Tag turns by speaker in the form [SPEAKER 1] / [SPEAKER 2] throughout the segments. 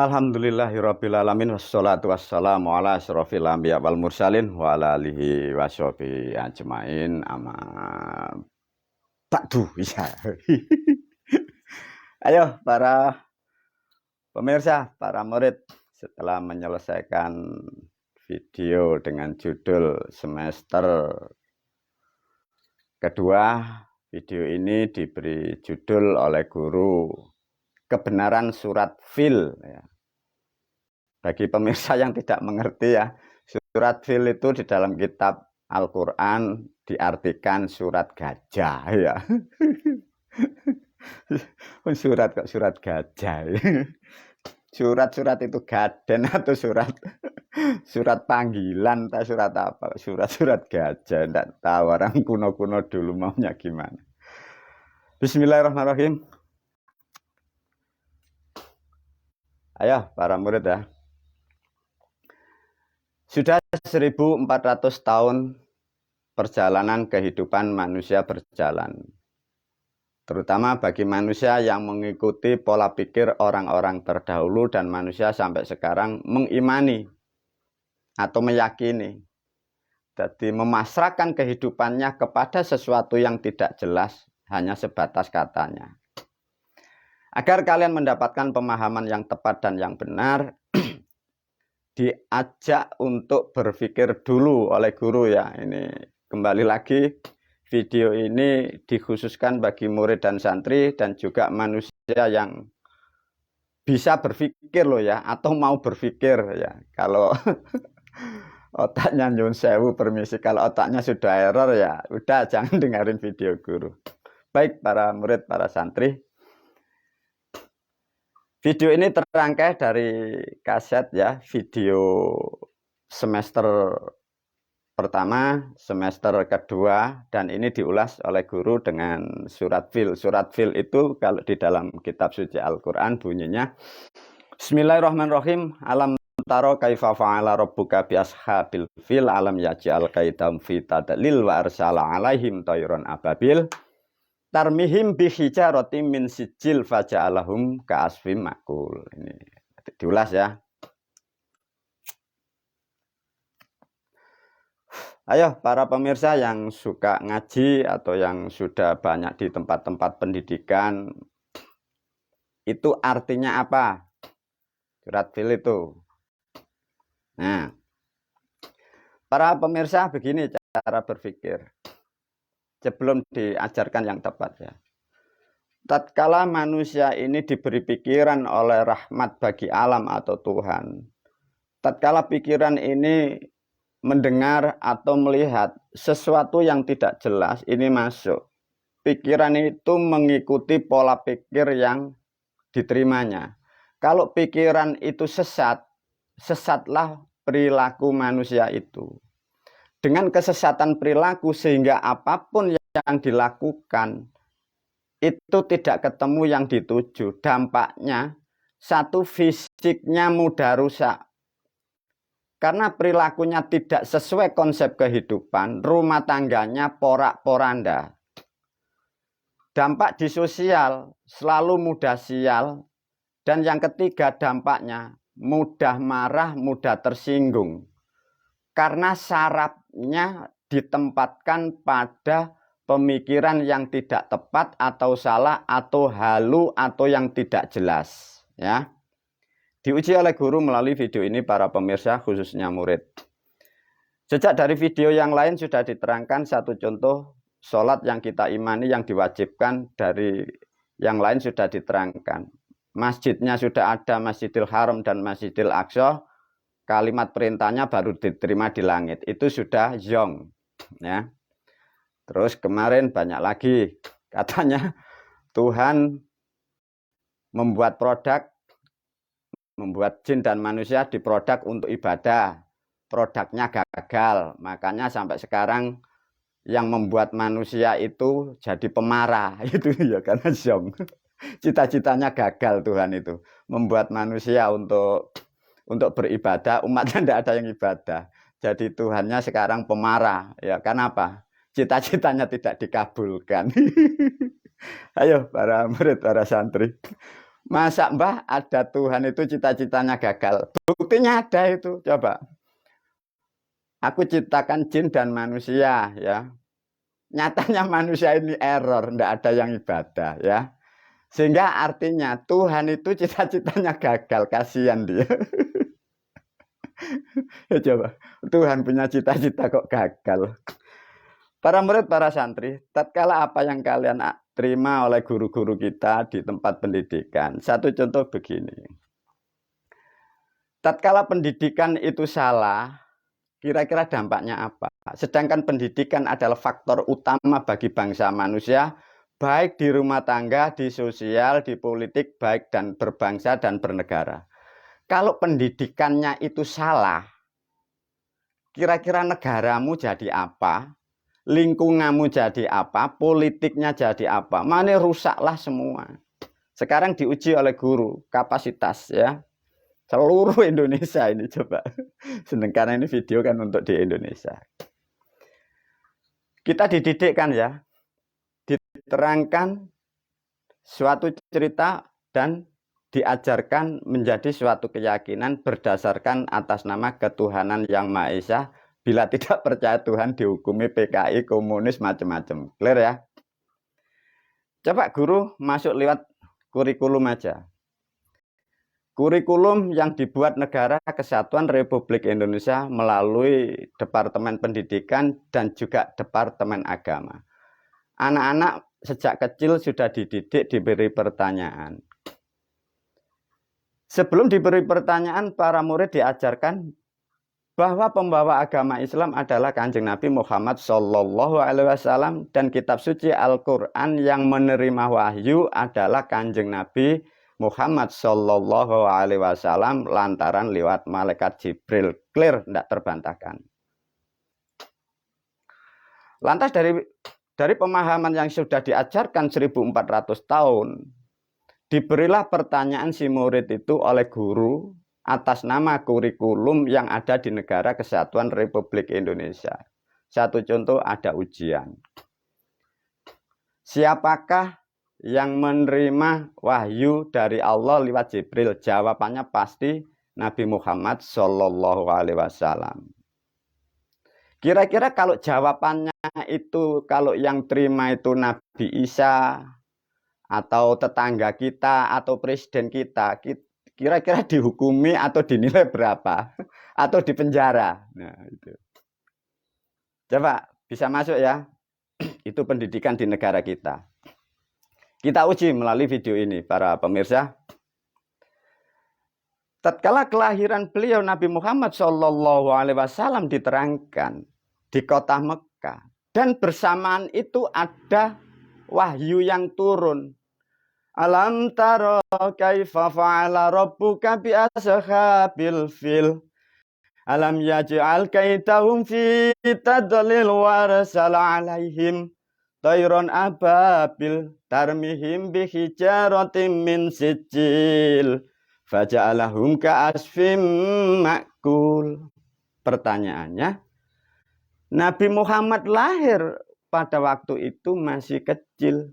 [SPEAKER 1] Alhamdulillahirabbil alamin wassalatu wassalamu ala asyrofil anbiya wal mursalin wa ala alihi washabihi ajmain amma ba'du ya. Ayo para pemirsa, para murid, setelah menyelesaikan video dengan judul semester kedua, video ini diberi judul oleh guru Kebenaran Surat Fil ya. Bagi pemirsa yang tidak mengerti ya, surat Fil itu di dalam kitab Al-Quran diartikan surat gajah ya. Surat kok surat gajah. Surat-surat itu gaden atau surat panggilan atau surat apa? Surat-surat gajah. Tidak tahu orang kuno-kuno dulu maunya gimana. Bismillahirrahmanirrahim. Ayo para murid ya. Sudah 1400 tahun perjalanan kehidupan manusia berjalan. Terutama bagi manusia yang mengikuti pola pikir orang-orang terdahulu dan manusia sampai sekarang mengimani atau meyakini. Jadi memasrahkan kehidupannya kepada sesuatu yang tidak jelas, hanya sebatas katanya. Agar kalian mendapatkan pemahaman yang tepat dan yang benar, diajak untuk berpikir dulu oleh guru ya. Ini kembali lagi, video ini dikhususkan bagi murid dan santri dan juga manusia yang bisa berpikir loh ya, atau mau berpikir ya. Kalau otaknya nyun sewu permisi, kalau otaknya sudah error ya udah jangan dengerin video guru. Baik para murid, para santri, video ini terangkai dari kaset ya, video semester pertama, semester kedua, dan ini diulas oleh guru dengan surat Fil. Surat Fil itu kalau di dalam kitab suci Al-Quran bunyinya, Bismillahirrahmanirrahim, alam taro kaifa fa'ala rabbuka bi ashabil fil alam yaj'al kaidahum fi tadlil wa arsala alaihim tayran ababil tarmihim bi hijaratin min sijil faja'alahum ka'asfim makul. Ini diulas ya. Ayo para pemirsa yang suka ngaji atau yang sudah banyak di tempat-tempat pendidikan, itu artinya apa? Surat Fil itu. Nah, para pemirsa begini cara berpikir. Sebelum diajarkan yang tepat ya. Tatkala manusia ini diberi pikiran oleh rahmat bagi alam atau Tuhan, tatkala pikiran ini mendengar atau melihat sesuatu yang tidak jelas ini masuk, pikiran itu mengikuti pola pikir yang diterimanya. Kalau pikiran itu sesat, sesatlah perilaku manusia itu. Dengan kesesatan perilaku sehingga apapun yang dilakukan itu tidak ketemu yang dituju. Dampaknya satu, fisiknya mudah rusak. Karena perilakunya tidak sesuai konsep kehidupan, rumah tangganya porak-poranda. Dampak di sosial selalu mudah sial. Dan yang ketiga dampaknya mudah marah, mudah tersinggung. Karena sarafnya ditempatkan pada pemikiran yang tidak tepat atau salah atau halu atau yang tidak jelas ya. Diuji oleh guru melalui video ini para pemirsa khususnya murid. Sejak dari video yang lain sudah diterangkan satu contoh sholat yang kita imani yang diwajibkan, dari yang lain sudah diterangkan. Masjidnya sudah ada, Masjidil Haram dan Masjidil Aqsa. Kalimat perintahnya baru diterima di langit. Itu sudah zong ya. Terus kemarin banyak lagi katanya Tuhan membuat produk, membuat jin dan manusia di produk untuk ibadah. Produknya gagal. Makanya sampai sekarang yang membuat manusia itu jadi pemarah. Itu ya karena zong. Cita-citanya gagal Tuhan itu. Membuat manusia untuk beribadah, umatnya tidak ada yang ibadah. Jadi Tuhannya sekarang pemarah. Ya, kenapa? Cita-citanya tidak dikabulkan. Ayo para murid, para santri. Masa Mbah ada Tuhan itu cita-citanya gagal? Buktinya ada itu. Coba. Aku ciptakan jin dan manusia ya. Nyatanya manusia ini error, ndak ada yang ibadah ya. Sehingga artinya Tuhan itu cita-citanya gagal, kasihan dia. Ya coba, Tuhan punya cita-cita kok gagal. Para murid, para santri, tatkala apa yang kalian terima oleh guru-guru kita di tempat pendidikan. Satu contoh begini. Tatkala pendidikan itu salah, kira-kira dampaknya apa? Sedangkan pendidikan adalah faktor utama bagi bangsa manusia, baik di rumah tangga, di sosial, di politik, baik dan berbangsa dan bernegara. Kalau pendidikannya itu salah, kira-kira negaramu jadi apa? Lingkunganmu jadi apa? Politiknya jadi apa? Mana rusaklah semua. Sekarang diuji oleh guru, kapasitas ya. Seluruh Indonesia ini coba. Sedangkan ini video kan untuk di Indonesia. Kita dididik kan ya. Diterangkan suatu cerita dan diajarkan menjadi suatu keyakinan berdasarkan atas nama ketuhanan yang Maha Esa. Bila tidak percaya Tuhan dihukumi PKI, komunis, macam-macam. Clear ya? Coba guru masuk lewat kurikulum aja. Kurikulum yang dibuat Negara Kesatuan Republik Indonesia melalui Departemen Pendidikan dan juga Departemen Agama. Anak-anak sejak kecil sudah dididik, diberi pertanyaan. Sebelum diberi pertanyaan, para murid diajarkan bahwa pembawa agama Islam adalah Kanjeng Nabi Muhammad SAW dan kitab suci Al-Quran yang menerima wahyu adalah Kanjeng Nabi Muhammad SAW lantaran lewat malaikat Jibril. Clear, tidak terbantahkan. Lantas dari pemahaman yang sudah diajarkan 1400 tahun, diberilah pertanyaan si murid itu oleh guru atas nama kurikulum yang ada di Negara Kesatuan Republik Indonesia. Satu contoh, ada ujian. Siapakah yang menerima wahyu dari Allah lewat Jibril? Jawabannya pasti Nabi Muhammad SAW. Kira-kira kalau jawabannya itu, kalau yang terima itu Nabi Isa, atau tetangga kita, atau presiden kita, kira-kira dihukumi atau dinilai berapa? Atau dipenjara? Nah, itu. Coba, bisa masuk ya? Itu pendidikan di negara kita. Kita uji melalui video ini, para pemirsa. Tatkala kelahiran beliau Nabi Muhammad SAW diterangkan di kota Mekah. Dan bersamaan itu ada wahyu yang turun. Alam taro kaifa fa'ala rabbuka bi ashabil fil. Alam yaj'al kaidahum fi tadlil warsal alaihim tayron ababil tarmihim bi hijaratin min sijil faja'alahum ka'asfim ma'kul. Pertanyaannya, Nabi Muhammad lahir pada waktu itu masih kecil.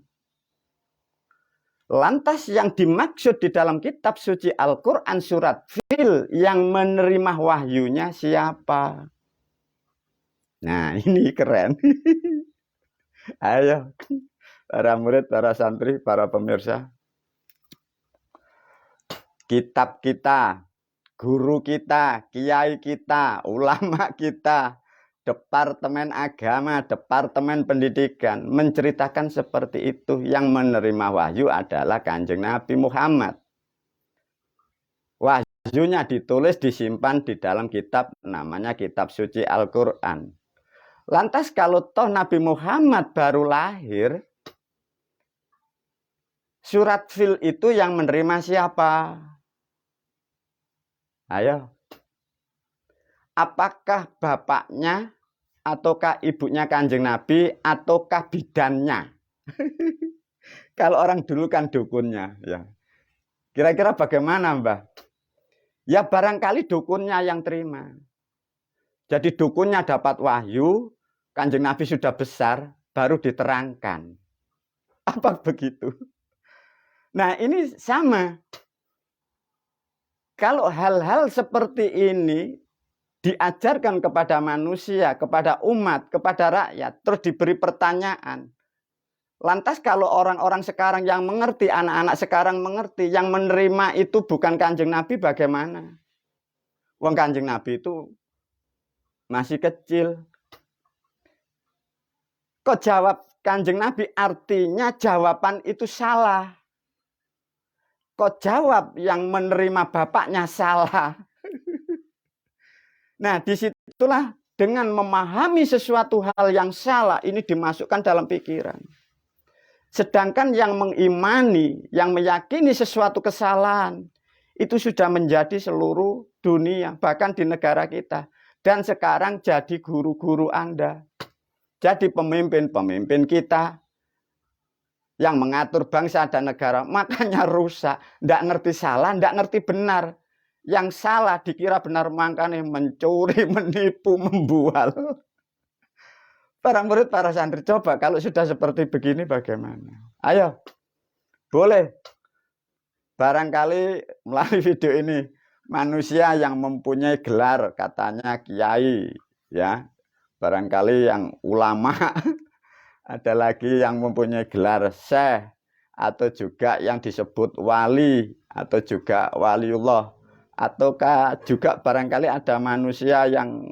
[SPEAKER 1] Lantas yang dimaksud di dalam kitab suci Al-Quran surat Fil yang menerima wahyunya siapa? Nah, ini keren. Ayo, para murid, para santri, para pemirsa. Kitab kita, guru kita, kiai kita, ulama kita, Departemen Agama, Departemen Pendidikan menceritakan seperti itu. Yang menerima wahyu adalah Kanjeng Nabi Muhammad. Wahyunya ditulis, disimpan di dalam kitab, namanya kitab suci Al-Quran. Lantas kalau toh Nabi Muhammad baru lahir, surat Fil itu yang menerima siapa? Ayo. Apakah bapaknya, ataukah ibunya Kanjeng Nabi, ataukah bidannya? Kalau orang dulu kan dukunnya. Ya. Kira-kira bagaimana, Mbah? Ya barangkali dukunnya yang terima. Jadi dukunnya dapat wahyu, Kanjeng Nabi sudah besar, baru diterangkan. Apa begitu? Nah ini sama. kalau hal-hal seperti ini diajarkan kepada manusia, kepada umat, kepada rakyat, terus diberi pertanyaan. Lantas kalau orang-orang sekarang yang mengerti, anak-anak sekarang mengerti, yang menerima itu bukan Kanjeng Nabi, bagaimana? Wong Kanjeng Nabi itu masih kecil. Kok jawab Kanjeng Nabi, artinya jawaban itu salah. Kok jawab yang menerima bapaknya salah. Nah, disitulah dengan memahami sesuatu hal yang salah, ini dimasukkan dalam pikiran. Sedangkan yang mengimani, yang meyakini sesuatu kesalahan, itu sudah menjadi seluruh dunia, bahkan di negara kita. Dan sekarang jadi guru-guru Anda. Jadi pemimpin-pemimpin kita yang mengatur bangsa dan negara, makanya rusak. Tidak ngerti salah, tidak ngerti benar. Yang salah dikira benar, makanya mencuri, menipu, membual. Para murid, para santri, coba kalau sudah seperti begini bagaimana? Ayo, boleh. Barangkali melalui video ini, manusia yang mempunyai gelar, katanya kiai, ya. Barangkali yang ulama, ada lagi yang mempunyai gelar syekh, atau juga yang disebut wali, atau juga waliullah, ataukah juga barangkali ada manusia yang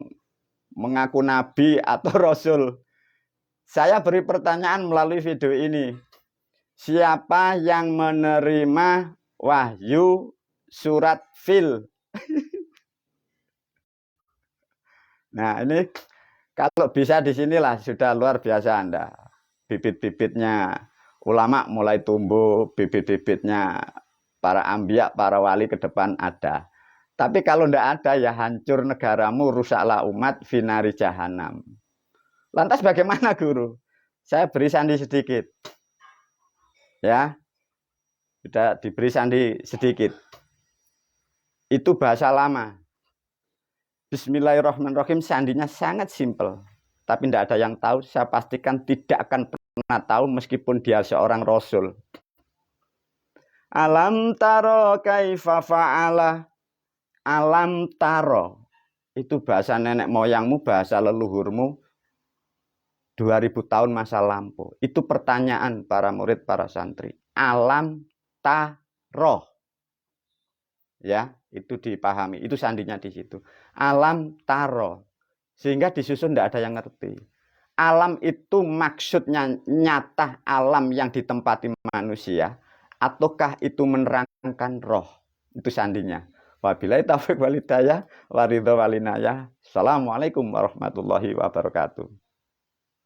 [SPEAKER 1] mengaku nabi atau rasul. Saya beri pertanyaan melalui video ini. Siapa yang menerima wahyu surat Fil? Nah, ini kalau bisa di sinilah sudah luar biasa Anda. Bibit-bibitnya ulama mulai tumbuh, bibit-bibitnya para ambiya, para wali ke depan ada. Tapi kalau tidak ada, ya hancur negaramu, rusaklah umat, finari jahanam. Lantas bagaimana guru? Saya beri sandi sedikit. Ya, sudah diberi sandi sedikit. Itu bahasa lama. Bismillahirrahmanirrahim, sandinya sangat simpel. Tapi tidak ada yang tahu, saya pastikan tidak akan pernah tahu meskipun dia seorang rasul. Alam taro kaifa fa'ala. Alam taro. Itu bahasa nenek moyangmu, bahasa leluhurmu. 2000 tahun masa lampau. Itu pertanyaan para murid, para santri. Alam taro. Ya, itu dipahami. Itu sandinya di situ. Alam taro. Sehingga disusun tidak ada yang ngerti. Alam itu maksudnya nyata alam yang ditempati manusia. Ataukah itu menerangkan roh? Itu sandinya. Wabillahi taufiq wal hidayah. Waridho walinayah. Assalamualaikum warahmatullahi wabarakatuh.